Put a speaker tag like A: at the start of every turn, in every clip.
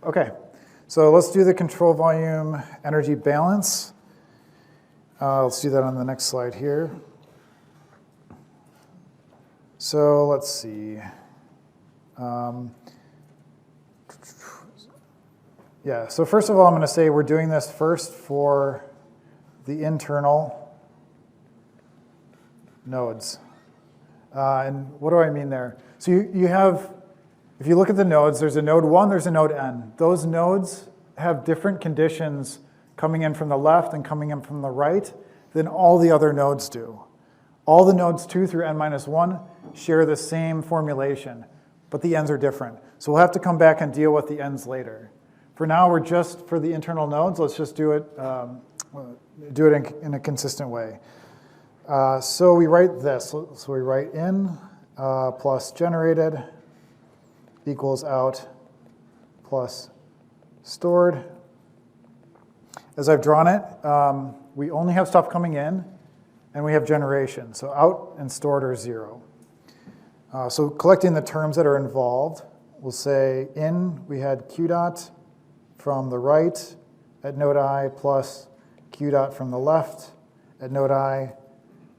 A: Okay, so let's do the control volume energy balance. Let's do that on the next slide here. So let's see. Yeah, so first of all, I'm going to say we're doing this first for the internal nodes. And what do I mean there? So you have, if you look at the nodes, there's a node 1, there's a node n. Those nodes have different conditions coming in from the left and coming in from the right than all the other nodes do. All the nodes 2 through n minus 1 share the same formulation, but the n's are different. So we'll have to come back and deal with the n's later. For now, we're just for the internal nodes. Let's just do it in a consistent way. So we write this. So we write in plus generated equals out plus stored. As I've drawn it, we only have stuff coming in, and we have generation. So out and stored are 0. So collecting the terms that are involved, we'll say in, we had q dot from the right at node I plus q dot from the left at node I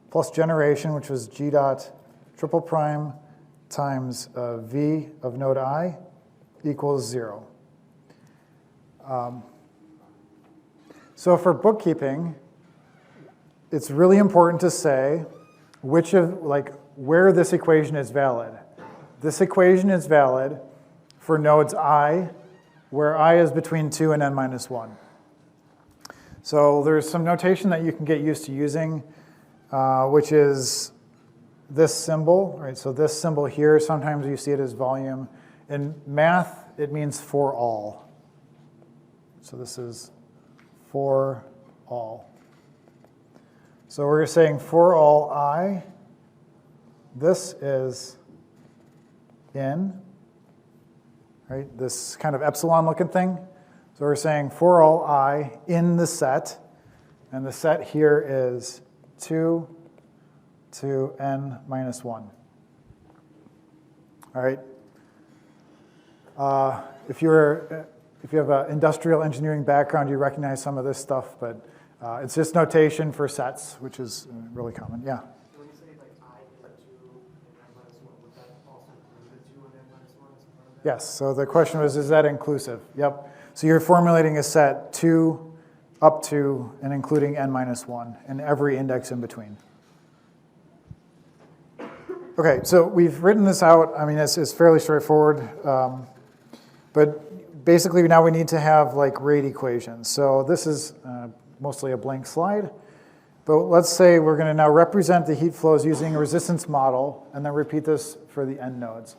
A: plus generation, which was g dot triple prime times v of node I equals 0. So for bookkeeping, it's really important to say where this equation is valid. This equation is valid for nodes I, where I is between 2 and n minus 1. So there's some notation that you can get used to using, which is this symbol, right? So this symbol here, sometimes you see it as volume. In math, it means for all. So this is for all. So we're saying for all I, this is in, right? This kind of epsilon looking thing. So we're saying for all I in the set, and the set here is 2 to n minus 1. All right. If you have an industrial engineering background, you recognize some of this stuff, but it's just notation for sets, which is really common. Yeah.
B: So when you say like I is 2 and n minus 1, would that also include the 2 and n minus 1 as part of that?
A: Yes. So the question was, is that inclusive? Yep. So you're formulating a set 2 up to and including n minus 1 and every index in between. Okay, so we've written this out. I mean, it's fairly straightforward. But basically, now we need to have like rate equations. So this is mostly a blank slide. But let's say we're going to now represent the heat flows using a resistance model, and then repeat this for the end nodes.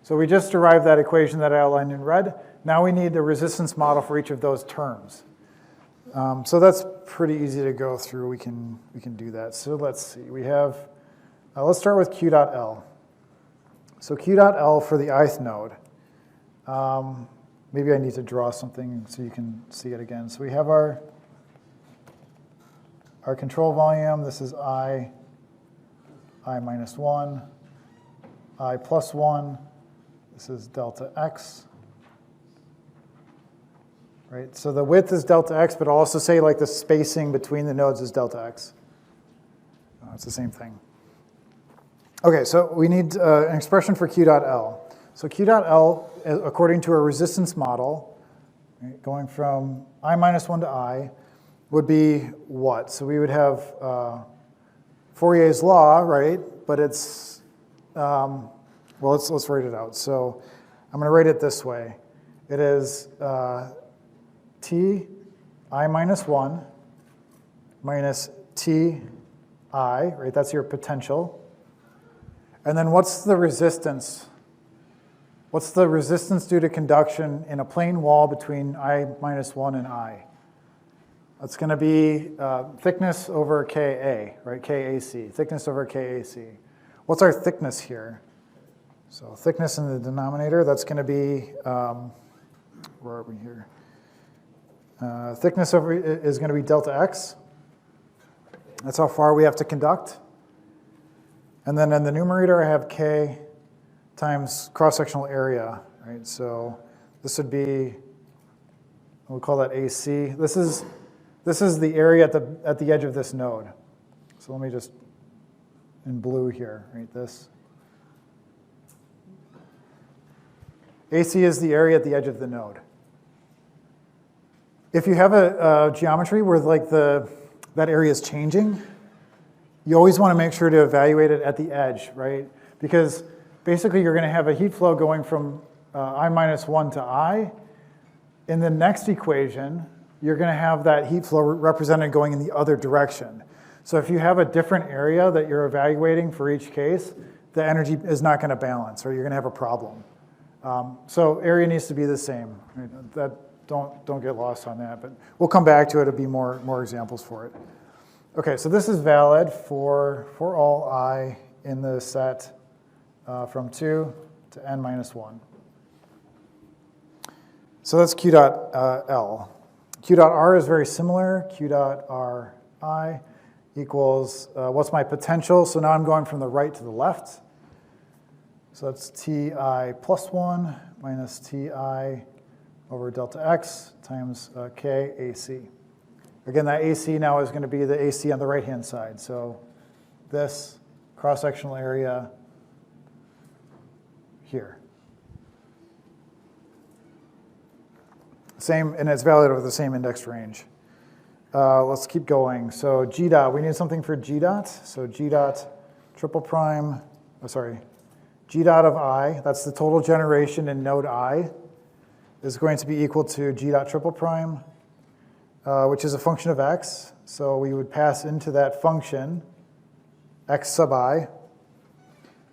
A: So we just derived that equation that I outlined in red. Now we need the resistance model for each of those terms. So that's pretty easy to go through. We can do that. So let's see. We have, let's start with q dot L. So q dot L for the ith node. Maybe I need to draw something so you can see it again. So we have our control volume. This is I minus 1, I plus 1. This is delta x. Right? So the width is delta x, but I'll also say like the spacing between the nodes is delta x. It's the same thing. Okay, so we need an expression for q dot L. So q dot L, according to a resistance model, right, going from I minus 1 to I, would be what? So we would have Fourier's law, right? But it's, well, let's write it out. So I'm going to write it this way. It is T I minus 1 minus T I, right? That's your potential. And then what's the resistance? What's the resistance due to conduction in a plane wall between I minus 1 and I? That's going to be thickness over Ka, right? KAC, thickness over KAC. What's our thickness here? So thickness in the denominator, that's going to be, where are we here? Thickness over is going to be delta x. That's how far we have to conduct. And then in the numerator, I have K times cross-sectional area, right? So this would be We'll call that AC. This is the area at the edge of this node. So let me just, in blue here, right, this. AC is the area at the edge of the node. If you have a geometry where like that area is changing, you always want to make sure to evaluate it at the edge, right? Because basically you're going to have a heat flow going from I minus 1 to I. In the next equation, you're going to have that heat flow represented going in the other direction. So if you have a different area that you're evaluating for each case, the energy is not going to balance, or you're going to have a problem. So area needs to be the same. Right? Don't get lost on that, but we'll come back to it. It'll be more examples for it. Okay, so this is valid for all I in the set from 2 to n minus 1. So that's Q dot L. Q dot R is very similar. Q dot R I equals, what's my potential? So now I'm going from the right to the left. So that's Ti plus 1 minus Ti over delta x times K AC. Again, that AC now is going to be the AC on the right-hand side. So this cross-sectional area here. Same, and it's valid over the same index range. Let's keep going. So G dot, we need something for G dot. So G dot triple prime, G dot of I, that's the total generation in node I, is going to be equal to G dot triple prime, which is a function of x. So we would pass into that function x sub I,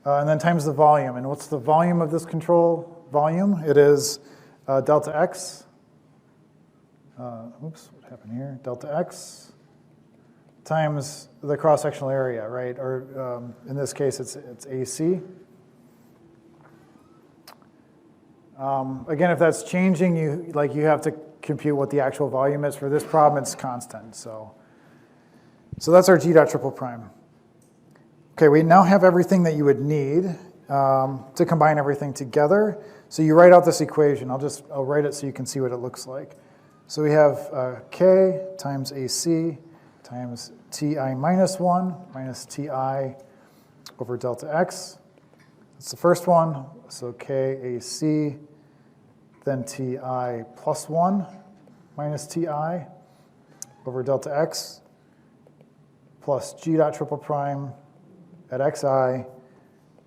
A: and then times the volume. And what's the volume of this control volume? It is delta x. Oops, what happened here? Delta x times the cross-sectional area, right? Or in this case, it's AC. Again, if that's changing, you have to compute what the actual volume is. For this problem, it's constant. So that's our G dot triple prime. Okay, we now have everything that you would need to combine everything together. So you write out this equation. I'll write it so you can see what it looks like. So we have K times AC times Ti minus 1 minus Ti over delta x. That's the first one. So KAC, then Ti plus 1 minus Ti over delta x plus G dot triple prime at xi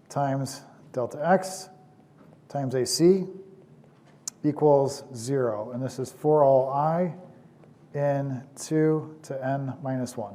A: times delta x times AC equals 0. And this is for all I in 2 to n minus 1.